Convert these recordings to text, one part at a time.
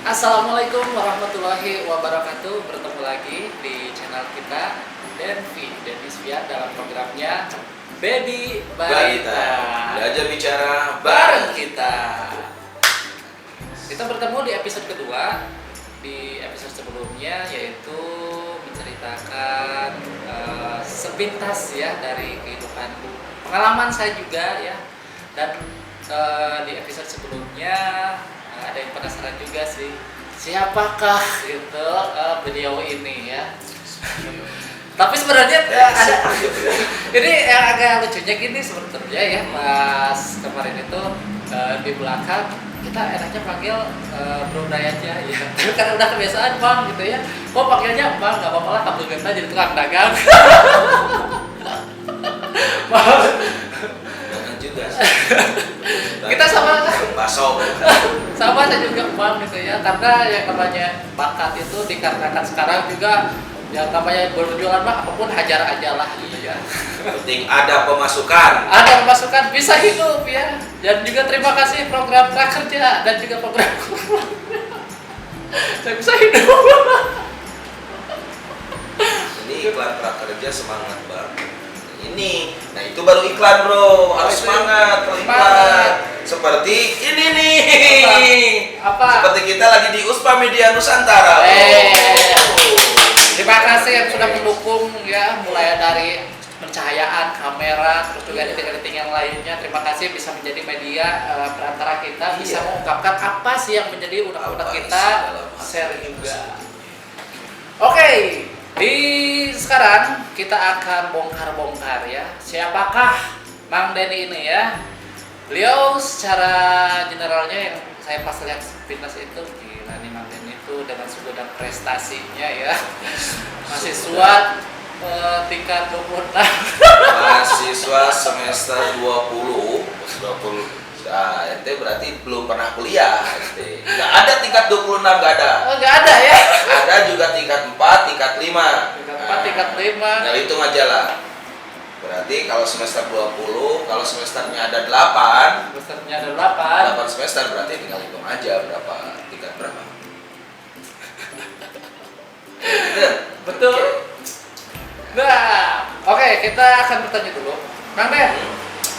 Assalamualaikum warahmatullahi wabarakatuh. Bertemu lagi di channel kita Dennis Fiat dalam programnya Baby Barita. Belajar bicara Bareng kita. Kita bertemu di episode kedua. Di episode sebelumnya yaitu menceritakan sepintas ya dari kehidupan pengalaman saya juga ya. Dan di episode sebelumnya ada yang penasaran juga sih, siapakah gitu beliau ini ya. Tapi sebenarnya ada ini yang agak lucunya gini sebenarnya ya, pas kemarin itu di belakang kita enaknya panggil Bro Bray aja ya. Karena udah kebiasaan Bang gitu ya. Kok panggilnya Bang, nggak apa-apa lah, kabel kita jadi tukang dagang. Jangan juga. Kita sama saya juga Bang gitu ya, karena yang namanya bakat itu dikarenakan sekarang juga yang namanya berjualan mah apapun hajar aja lah gitu ya. Penting ada pemasukan. Ada pemasukan, bisa hidup ya. Dan juga terima kasih program prakerja dan juga program saya bisa hidup. Ini iklan prakerja, semangat banget. Ini, nah itu baru iklan bro, harus semangat kalau iklan. Seperti ini nih. Apa? Seperti kita lagi di USPA Media Nusantara. Terima kasih yang sudah mendukung ya, mulai dari pencahayaan, kamera, terus juga editing yang lainnya. Terima kasih bisa menjadi media perantara kita, bisa mengungkapkan apa sih yang menjadi unek-unek kita, share juga. Oke, di sekarang kita akan bongkar-bongkar ya, siapakah Mang Denny ini ya. Beliau secara generalnya yang saya pas lihat sepintas itu, gila nih Mang Denny itu dengan segudang prestasinya ya. Mahasiswa tingkat 26. Mahasiswa semester 20. Nah, ente berarti belum pernah kuliah. Nggak ada tingkat 26, nggak ada. Oh, nggak ada ya? Ada juga tingkat 4, tingkat 5. Tingkat 4, tingkat 5. Nah, hitung aja lah. Berarti kalau semester 20, kalau semesternya ada 8. Semesternya ada 8. 8 semester berarti tinggal hitung aja berapa, tingkat berapa. Betul. Nah, oke, kita akan bertanya dulu. Mang Den,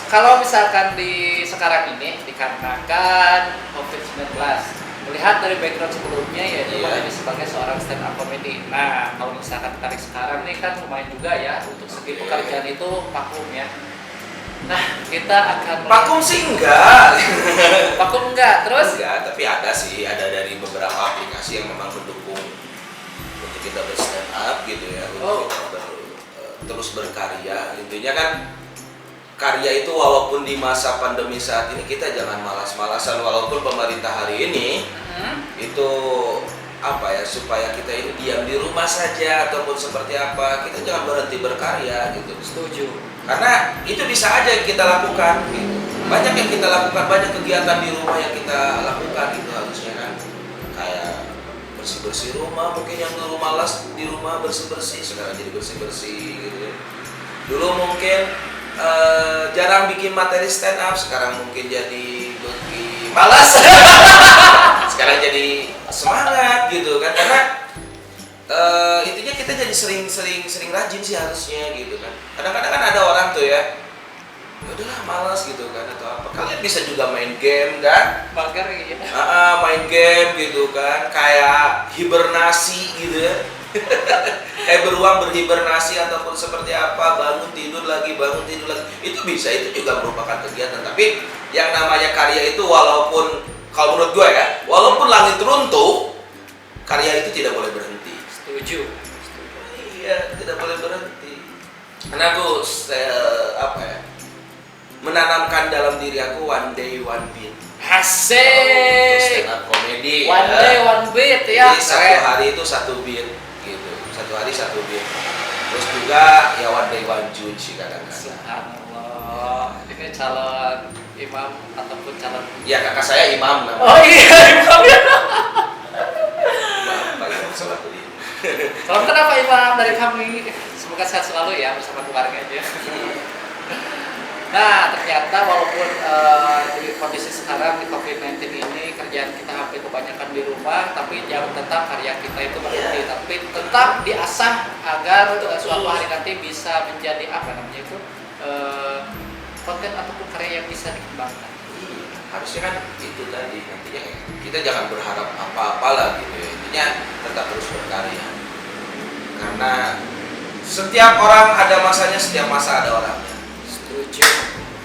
kalau misalkan di sekarang ini dikarenakan COVID-19, melihat dari background sebelumnya yaitu Mang Denny sebagai seorang stand up comedy. Nah, kalau misalkan tarik sekarang nih kan lumayan juga ya untuk segi pekerjaan itu vakum ya. Nah, kita akan Vakum sih enggak. vakum enggak, terus Enggak, tapi ada sih, ada dari beberapa aplikasi yang memang mendukung untuk kita stand up gitu ya, untuk kita terus berkarya. Intinya kan karya itu walaupun di masa pandemi saat ini kita jangan malas-malasan, walaupun pemerintah hari ini itu apa ya, supaya kita ini diam di rumah saja ataupun seperti apa, kita jangan berhenti berkarya gitu. setuju. Karena itu bisa aja yang kita lakukan gitu. Banyak yang kita lakukan, banyak kegiatan di rumah yang kita lakukan itu harusnya kan. Kayak bersih-bersih rumah, mungkin yang dulu malas di rumah bersih-bersih sekarang jadi bersih-bersih gitu ya. Dulu mungkin jarang bikin materi stand up, sekarang mungkin jadi malas. Sekarang jadi semangat gitu kan, karena intinya kita jadi sering rajin sih harusnya gitu kan. Kadang-kadang kan ada orang tuh ya udahlah malas gitu kan atau apa. Kalian bisa juga main game kan? Mager gitu. Main game gitu kan, kayak hibernasi gitu ya. Kayak beruang berhibernasi ataupun seperti apa, bangun tidur lagi, itu bisa, itu juga merupakan kegiatan. Tapi yang namanya karya itu, walaupun kalau menurut gue ya, walaupun langit runtuh, karya itu tidak boleh berhenti. Setuju. Iya, tidak boleh berhenti. Karena aku menanamkan dalam diri aku one day one beat. Asik. Stand up comedy. One day one beat ya. Jadi satu hari itu satu beat gitu. Satu hari satu beat. Terus juga ya one day one judge kadang-kadang. Subhanallah. Ini calon imam ataupun calon. Ya kakak saya imam namanya. Oh iya, imam ya. Pak Imam Salahuddin. Salam kenapa imam dari kami. Semoga sehat selalu ya bersama keluarganya. Nah, ternyata walaupun di kondisi sekarang di COVID-19 ini kerjaan kita hampir kebanyakan di rumah, tapi jangan tetap karya kita itu berhenti, tapi tetap diasah agar suatu hari nanti bisa menjadi apa namanya itu konten ataupun karya yang bisa dikembangkan. Harusnya kan itu tadi, nantinya kita jangan berharap apa-apa lah gitu ya. Intinya tetap terus berkarya, karena setiap orang ada masanya, setiap masa ada orangnya. Setuju.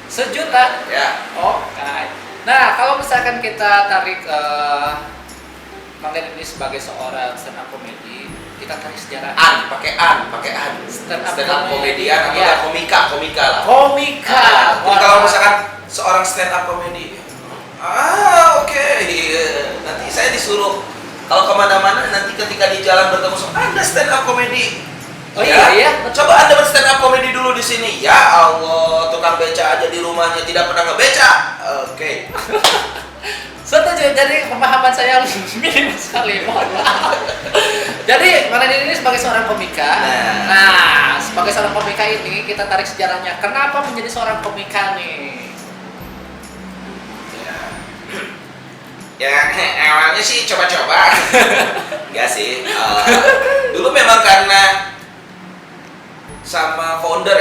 Sejuta. Ya. Oke. Nah, kalau misalkan kita tarik Mang Deden ini sebagai seorang stand up comedy, kita tarik sejarah. Pakai Stand up komedian atau ya. komika lah. Komika. Jadi kalau misalkan seorang stand up comedy, oke. Nanti saya disuruh kalau kemana-mana, nanti ketika di jalan bertemu Anda stand up comedy. Oh iya. Coba Anda stand up comedy dulu di sini. Ya Allah, tukang beca aja di rumahnya tidak pernah ngebeca. Oke. Setuju. Jadi pemahaman saya minim sekali. Mohon maaf. Jadi Mang Deden ini sebagai seorang komika. Nah, sebagai seorang komika ini kita tarik sejarahnya. Kenapa menjadi seorang komika nih? Ya, awalnya sih coba-coba. Enggak sih. Dulu memang karena sama founder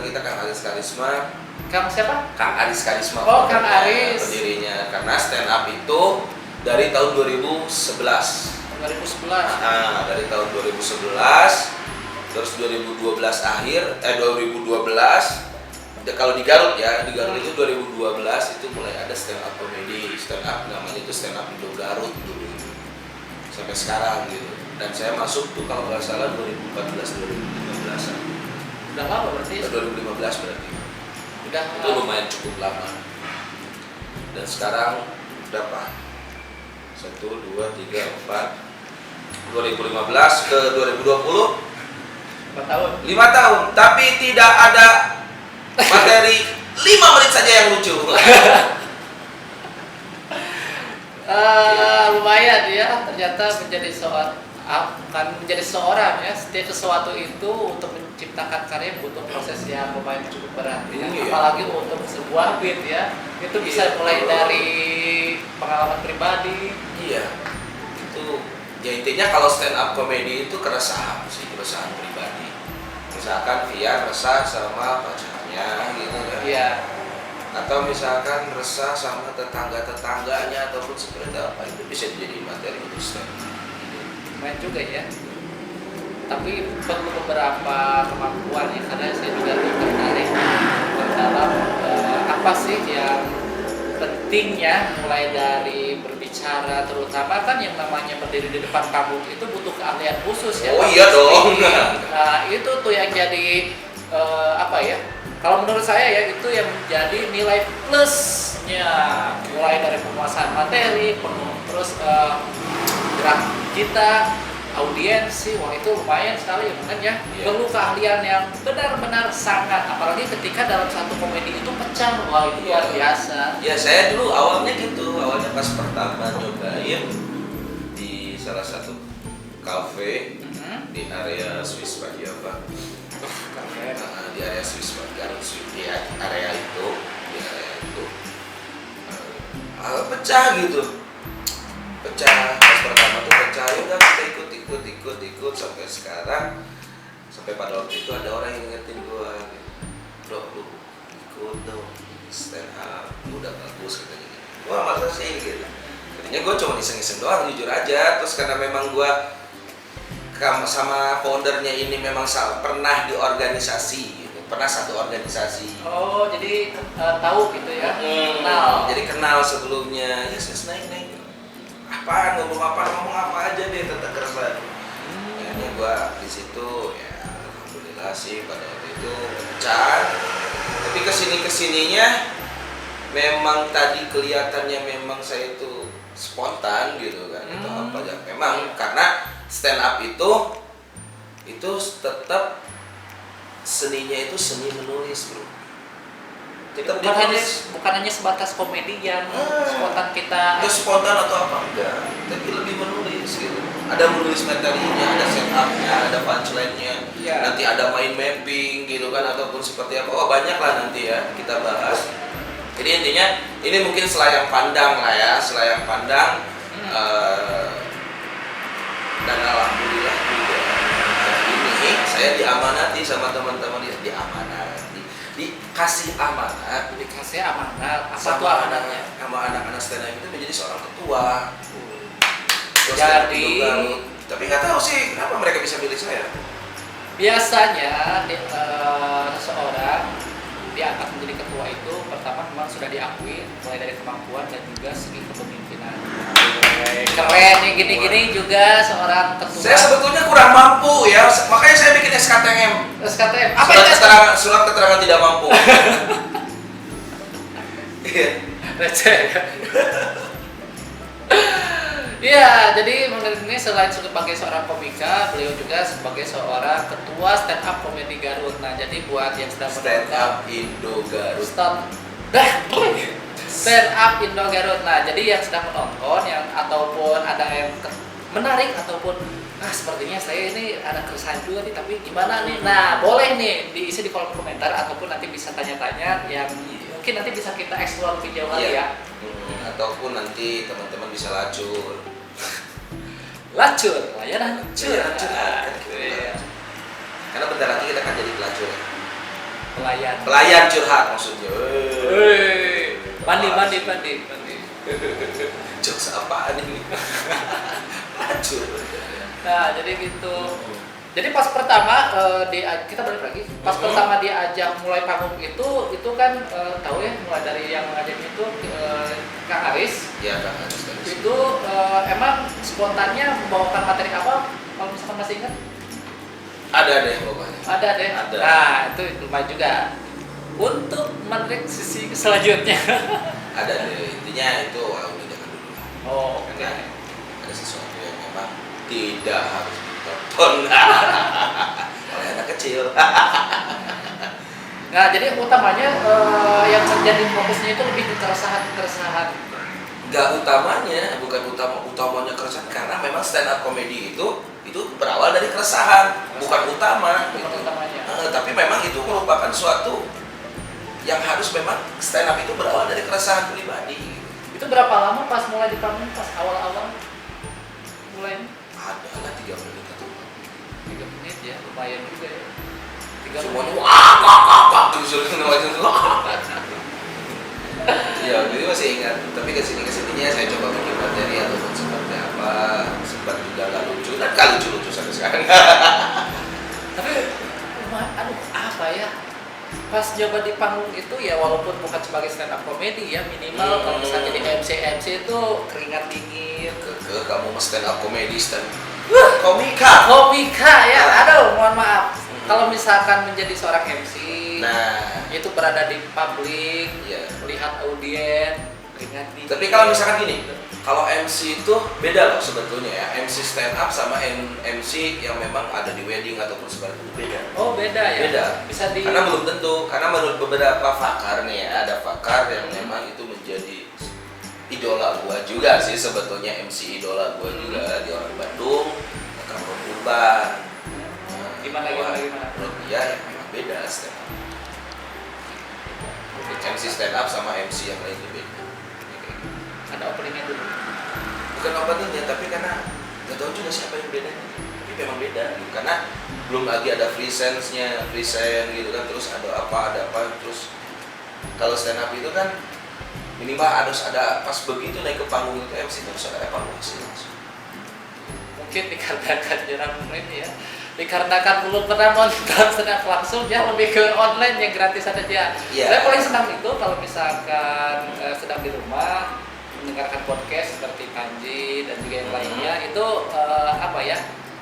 kita Kang Aris Karisma. Kang siapa? Kang Aris Karisma. Oh, Kang Aris. Pendirinya. Karena stand up itu dari tahun 2011. 2011. Nah, dari tahun 2011 terus 2012 akhir 2012 kalau di Garut itu 2012 itu mulai ada stand up comedy, stand up namanya itu stand up Indo Garut dulu sampai sekarang gitu. Dan saya masuk tuh kalau nggak salah 2014-2015an. Udah lama berarti? 2015 berarti. Udah. Itu lumayan cukup lama. Dan sekarang berapa? 1, 2, 3, 4 2015 ke 2020 4 tahun. 5 tahun, tapi tidak ada materi 5 menit saja yang lucu. Lumayan ya, ternyata menjadi seorang ya, setiap sesuatu itu untuk menciptakan karya butuh proses yang lumayan cukup berat ya. Iya. Apalagi untuk sebuah beat ya, itu bisa mulai dari pengalaman pribadi. Iya, itu ya intinya kalau stand up comedy itu keresahan pribadi. Misalkan Via resah sama pacarnya gitu kan. Iya. Atau misalkan resah sama tetangga-tetangganya ataupun seperti apa, itu bisa jadi materi untuk stand up. Main juga ya. Tapi perlu beberapa kemampuan ya, karena saya juga tertarik dalam apa sih yang pentingnya mulai dari berbicara, terutama kan yang namanya berdiri di depan panggung itu butuh keahlian khusus ya. Oh iya dong. Nah itu tuh yang jadi apa ya? Kalau menurut saya ya itu yang menjadi nilai plusnya, mulai dari penguasaan materi, terus gerak kita, audiensi, wah itu lumayan sekali kan ya. Perlu keahlian yang benar-benar sangat, apalagi ketika dalam satu komedi itu pecah, wah itu luar biasa. Ya saya dulu awalnya pas pertama nyobain di salah satu kafe di area Swiss Padiapa. Di area Swiss Garut, di area itu pecah gitu. Pas pertama tuh pecah, ya udah kita ikut sampai sekarang, sampai pada waktu itu ada orang yang ngingetin gua, bro lu ikut dong stand up, udah bagus katanya. Wah masa sih gitu. Tadinya gua cuma iseng-iseng doang, jujur aja. Terus karena memang gua sama foundernya ini memang pernah di organisasi gitu, pernah satu organisasi. Oh jadi tahu gitu ya? Kenal. Jadi kenal sebelumnya. Ya naik. Ngomong apa aja deh tentang keresahan. Akhirnya gua di situ ya alhamdulillah sih pada waktu itu pecah. Tapi kesininya memang tadi kelihatannya memang saya itu spontan gitu kan. Itu apa ya? Memang karena stand up itu tetap seninya itu seni menulis, bro. Bukan hanya sebatas komedi yang spontan kita. Itu spontan atau apa enggak, tapi lebih menulis gitu. Ada menulis materinya, ada setupnya, ada punchline-nya, nanti ada mind mapping gitu kan, ataupun seperti apa. Oh banyak lah nanti ya kita bahas. Jadi intinya ini mungkin selayang pandang lah ya, selayang pandang. Dan alhamdulillah juga ini saya diamanati sama teman-teman, dikasih amanat apa tuh amanatnya? sama anak-anak stand up itu menjadi seorang ketua. Jadi tapi nggak tahu sih kenapa mereka bisa pilih saya. biasanya seseorang diangkat menjadi ketua itu pertama memang sudah diakui mulai dari kemampuan dan juga segi kepemimpinan. Keren nih gini-gini juga seorang ketua. Saya sebetulnya kurang mampu ya, makanya saya bikin SKTM. SKTM. Apa itu? Surat keterangan tidak mampu. Receh. Iya, jadi menurut ini selain sebagai seorang komika, beliau juga sebagai seorang ketua stand up comedy Garut. Nah, jadi buat yang sedang Stand up Indo Garut. Stand up Indo Garut. Nah, jadi yang sedang menonton, yang ataupun ada yang menarik ataupun sepertinya saya ini ada keresahan juga nih, tapi gimana nih? Nah, boleh nih diisi di kolom komentar ataupun nanti bisa tanya-tanya yang mungkin nanti bisa kita eksplor lebih jauh lagi ya. Ataupun nanti teman-teman bisa lacur, layanan curhat. Karena bentar lagi kita akan jadi pelacur, Pelayan curhat maksudnya. Mandi. Jokes apaan ini? Pelacur. Nah, jadi gitu. Jadi pas pertama kita balik lagi. Pas pertama diajak mulai panggung itu kan tahu ya, mulai dari yang mengajak itu Kang Aris. Iya, Kang Aris. Itu emang spontannya membawakan materi apa? Kalau misalkan masih ingat? Ada deh pokoknya. Ada deh. Ada. Nah, itu lumayan juga. Untuk menarik sisi selanjutnya. Ada deh. Intinya itu udah jangan dulu lah. Oh, oke. Karena ada sesuatu yang memang tidak harus ditonton oleh anak kecil. Nah, jadi utamanya yang menjadi fokusnya itu lebih ke keresahan. Nggak utamanya, bukan utamanya keresahan, karena memang stand up comedy itu berawal dari keresahan, bukan utama. Bukan utamanya. Tapi memang itu merupakan suatu yang harus memang stand up itu berawal dari keresahan pribadi. Itu berapa lama pas mulai di panggung, pas awal-awal mulai? Ada lah 3 menit atau 3 menit ya, lumayan juga ya. 3 semuanya menit. Ya, jadi masih ingat. Tapi kesininya saya coba bikin materi ataupun seperti apa, sempat juga nggak lucu dan nggak lucu sampai sekarang. Tapi apa ya? Pas jabat di panggung itu ya walaupun bukan sebagai stand up comedy ya, minimal kalau misalnya jadi MC itu keringat dingin. Kamu stand up comedy, komika Ya. Aduh, mohon maaf. Kalau misalkan menjadi seorang MC, itu berada di publik, melihat audiens, keringat dingin. Tapi kalau misalkan gini, kalau MC itu beda loh sebetulnya ya. MC stand up sama MC yang memang ada di wedding ataupun seperti itu beda. Oh, beda ya? Beda. Bisa Karena belum tentu, karena menurut beberapa pakar nih ya, ada pakar yang memang itu menjadi idola gua juga sih sebetulnya, MC idola gua juga di orang Bandung, Kang Ron Urban. Gimana? Menurut dia ya memang beda stand up. MC stand up sama MC yang lain itu beda. Ada openingnya dulu. Bukan openingnya, tapi karena nggak tahu juga siapa yang bedanya. Tapi memang beda, karena belum lagi ada free scene gitu kan, terus ada apa, terus kalau stand up itu kan minimal harus ada, pas begitu naik ke panggung itu MC terus ada evaluasi langsung. Mungkin dikarenakan jarang ini ya, dikarenakan belum pernah nonton stand up langsung ya, lebih ke online yang gratis aja. Saya paling senang itu kalau misalkan sedang di rumah mendengarkan podcast seperti Kanji dan juga yang lainnya itu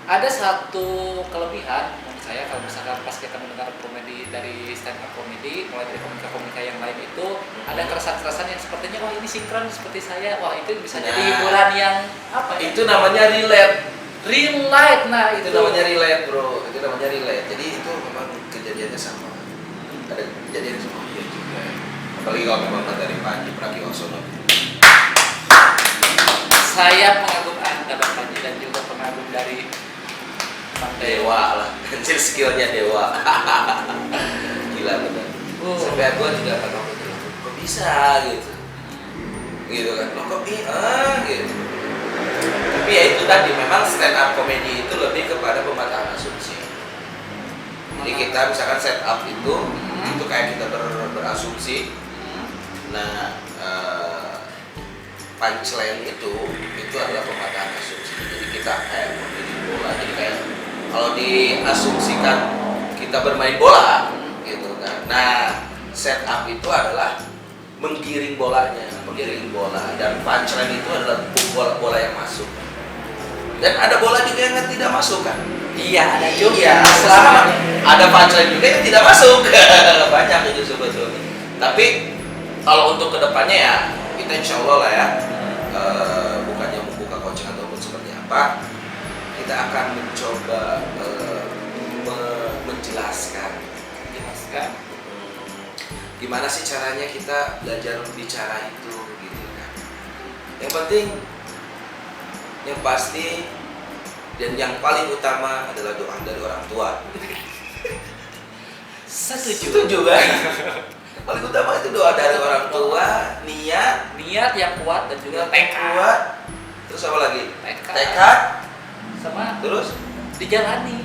ada satu kelebihan menurut saya kalau misalkan pas kita mendengar komedi dari stand up comedy mulai dari komika-komika yang lain itu ada keresahan-keresahan yang sepertinya wah ini sinkron seperti saya, wah itu bisa jadi hiburan yang itu namanya relate. Nah itu namanya relate bro, itu namanya relate. Jadi itu memang kejadiannya sama, ada kejadian sama dia juga. Apalagi kalau memang dari Panji Pragiwaksono. Saya pengagum Anda Bang Panji dan juga pengagum dari Bang Dewa lah, anjir skillnya Dewa. Gila bener. Sampai aku juga kata kok bisa gitu. gitu kan. Loh kok gitu. Tapi ya itu tadi, memang stand up comedy itu lebih kepada pematahan asumsi. Jadi kita misalkan set up itu kayak kita berasumsi. Nah, punchline itu adalah pematahan asumsi. Jadi kita kayak bermain bola. Jadi kayak kalau diasumsikan kita bermain bola, gitu kan. Nah, set up itu adalah menggiring bolanya, menggiring bola. Dan punchline itu adalah bola yang masuk. Dan ada bola juga yang tidak masuk kan? Iya, ada juga. Iya, selama ada punchline juga yang tidak masuk. Banyak itu sebetulnya. Tapi kalau untuk kedepannya ya, kita insya Allah lah ya, bukannya membuka coaching ataupun seperti apa, kita akan mencoba menjelaskan gimana sih caranya kita belajar bicara itu, gitu kan. Yang penting, yang pasti dan yang paling utama adalah doa dari orang tua. Setuju kan? Paling utama itu doa dari orang tua, niat yang kuat dan juga kuat. Terus apa lagi? tekad sama terus dijalani.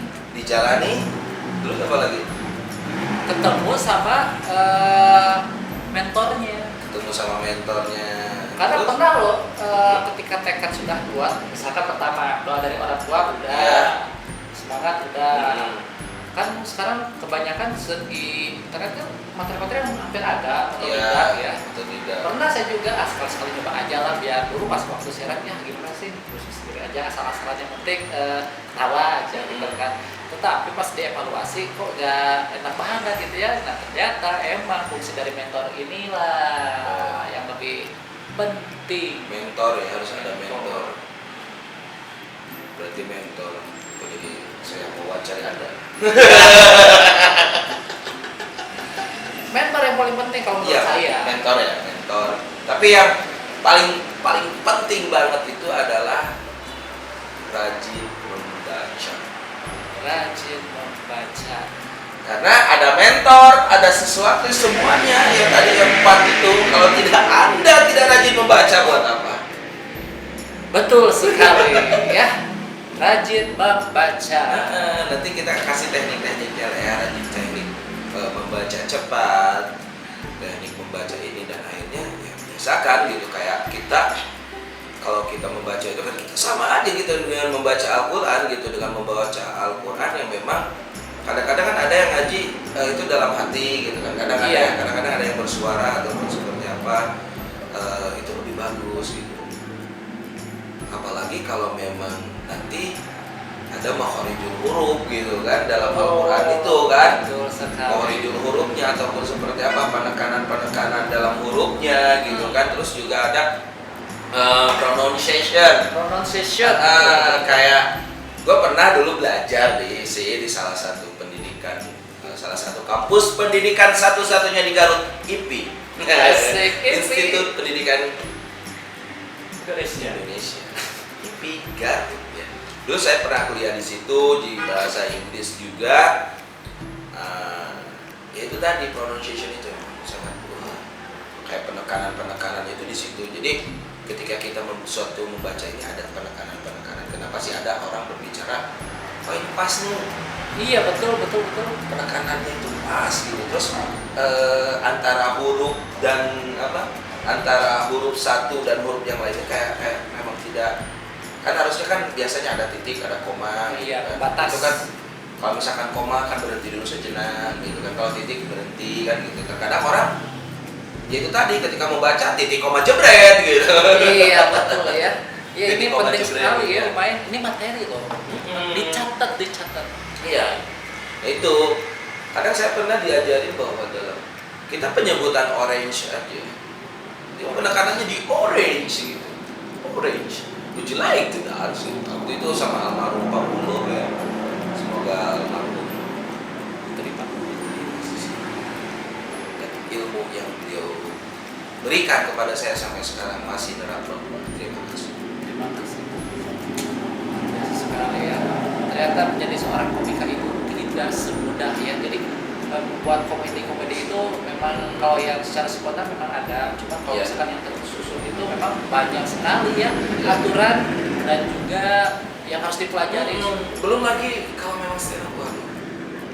Terus apa lagi? Ketemu sama mentornya. Karena terus? pernah loh, ketika tekad sudah kuat, misalkan pertama doa dari orang tua udah, semangat udah. Kan sekarang kebanyakan di internet kan materi-materi yang hampir ada atau tidak. Pernah saya juga sekali coba aja lah, biar dulu pas waktu siaran ya gimana sih, terus sendiri aja asal-asalan, yang penting tawa aja gitu kan. Tetapi pas dievaluasi kok gak enak banget gitu ya. Nah ternyata emang fungsi dari mentor inilah yang lebih penting. Mentor ya, harus ada mentor. Berarti mentor. Jadi saya mau wawancara Anda. Mentor yang paling penting kalau menurut saya. Mentor. Tapi yang paling penting banget itu adalah rajin membaca. Karena ada mentor, ada sesuatu, semuanya yang tadi keempat itu, kalau tidak rajin membaca, buat apa? Betul sekali ya. Rajin membaca. Nanti kita kasih teknik-tekniknya lah ya, rajin teknik membaca cepat, teknik membaca ini, dan akhirnya ya biasakan gitu. Kayak kita, kalau kita membaca itu kan sama aja gitu dengan membaca Al-Quran gitu, dengan membaca Al-Quran yang memang kadang-kadang kan ada yang ngaji itu dalam hati gitu kan, kadang-kadang ada yang bersuara ataupun seperti apa, itu lebih bagus gitu. Apalagi kalau memang nanti ada makhorijul huruf gitu kan dalam Al-Quran itu kan, makhorijul hurufnya ataupun seperti apa, penekanan dalam hurufnya gitu kan. Terus juga ada pronunciation. Kayak gue pernah dulu belajar di salah satu pendidikan, salah satu kampus pendidikan satu-satunya di Garut, IPI, Institut Pendidikan Indonesia, IPI Garut ya. Dulu saya pernah kuliah di situ, di bahasa Inggris juga. Ya itu tadi, pronunciation itu sangat kayak penekanan itu di situ. Jadi ketika kita suatu membaca ini ada penekanan. Kenapa sih ada orang berbicara, oh ini pas nih? Iya betul. Penekanannya itu pas gitu. Terus antara huruf dan antara huruf satu dan huruf yang lainnya kayak memang tidak, kan harusnya kan biasanya ada titik, ada koma. Iya, gitu batas. Itu kan kalau misalkan koma kan berhenti dulu sejenak gitu kan. Kalau titik berhenti kan gitu. Terkadang orang ya itu tadi, ketika membaca titik koma jebret gitu. Iya betul ya. Ya ini Titik penting jebret, sekali ya, ya. lumayan. Ini materi loh. Dicatat. Iya. Itu kadang saya pernah diajarin bahwa dalam kita penyebutan orange aja, itu penekanannya di orange gitu. Orange. Would you like to dance? Waktu itu sama almarhum Pak Mulo ya. Semoga almarhum terima ilmu yang beliau berikan kepada saya sampai sekarang masih terapkan. Terima kasih. Sekali ya. Ternyata menjadi seorang komika itu tidak semudah ya. Jadi membuat komedi itu memang kalau yang secara spontan memang ada, cuma kalau misalkan yang tersusun itu itu memang banyak sekali ya aturan dan juga yang harus dipelajari. Belum lagi kalau memang stand up, waduh.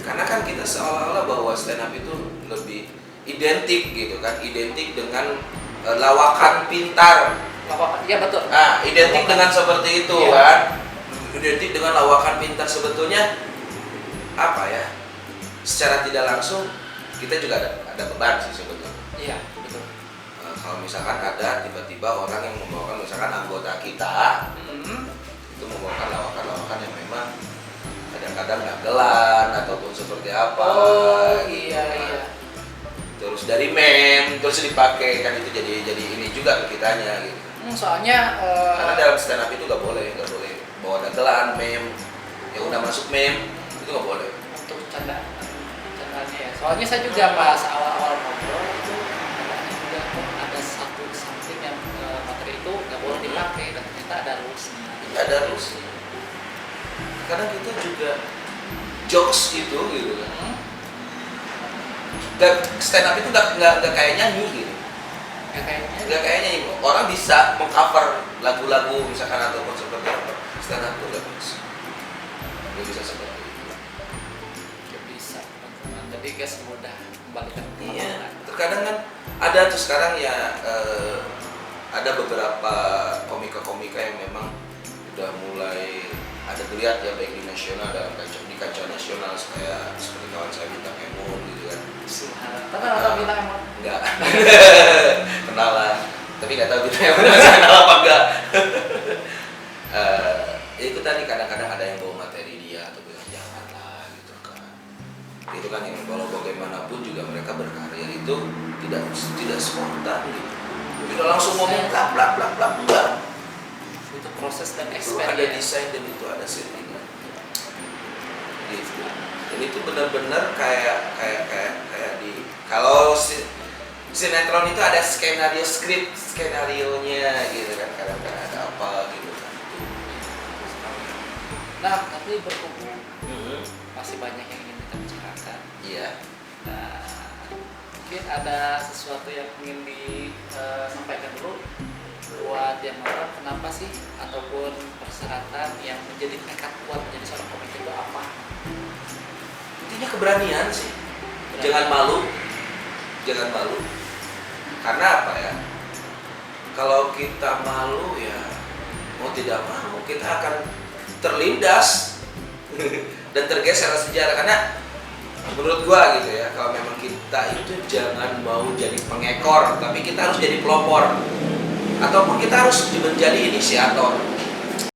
Karena kan kita seolah-olah bahwa stand up itu lebih identik gitu kan, identik dengan lawakan pintar. Iya betul. Nah, identik dengan seperti itu Iya. kan. Identik dengan lawakan pintar, sebetulnya apa ya? Secara tidak langsung kita juga ada beban sih sebetulnya. Iya betul. Kalau misalkan ada tiba-tiba orang yang membawakan, misalkan anggota kita itu membawakan lawakan-lawakan yang memang kadang-kadang dagelan ataupun seperti apa. Oh gitu iya kan. iya. Terus dari meme terus dipakai kan, itu jadi ini juga ke kitanya gitu. Soalnya Karena dalam stand up itu nggak boleh bawa dagelan, meme yang udah masuk meme itu nggak boleh. untuk candanya ya. Soalnya saya juga pas awal-awal ngobrol itu juga ada satu something yang materi itu nggak boleh dipakai dan ternyata ada rulesnya. Ada rules. Karena kita juga jokes itu gitu kan. Dan stand up itu nggak kayak nyanyi gitu. Nggak kayak nyanyi. Orang bisa mengcover lagu-lagu misalkan ataupun seperti apa. Stand up itu nggak bisa. Nggak bisa seperti itu. Nggak bisa teman-teman. Jadi guys mudah kembalikan ke Iya. teman-teman. Terkadang kan ada tuh sekarang ya ada beberapa komika-komika yang memang udah mulai ada terlihat ya, baik di nasional dan di kancah nasional, kayak seperti kawan saya Bintang Emun gitu kan. Subhanallah. Tapi orang bilang emang Enggak. Kenalan. Tapi nggak tahu Bintang Emun masih kenal apa enggak. Itu tadi kadang-kadang ada yang bawa materi dia atau bilang janganlah gitu kan. Itu kan yang kalau bagaimanapun juga mereka berkarya itu tidak spontan gitu. Tidak langsung ngomong blak blak blak blak, enggak. butuh proses dan Itu ada experience. desain dan itu ada settingan. Gitu. Dan itu benar-benar kayak di kalau sinetron itu ada skenario-nya gitu kan, kadang-kadang ada apa gitu kan. Nah, tapi berhubung masih banyak yang ingin kita bicarakan. Iya. Nah, mungkin ada sesuatu yang ingin disampaikan dulu buat yang nonton, kenapa sih ataupun persyaratan yang menjadi tekad kuat menjadi seorang komik itu apa? Intinya keberanian sih. Jangan malu. Karena apa ya? Kalau kita malu ya mau tidak mau kita akan terlindas dan tergeser sejarah. Karena menurut gua gitu ya, kalau memang kita itu jangan mau jadi pengekor, tapi kita harus jadi pelopor. Ataupun kita harus menjadi inisiator.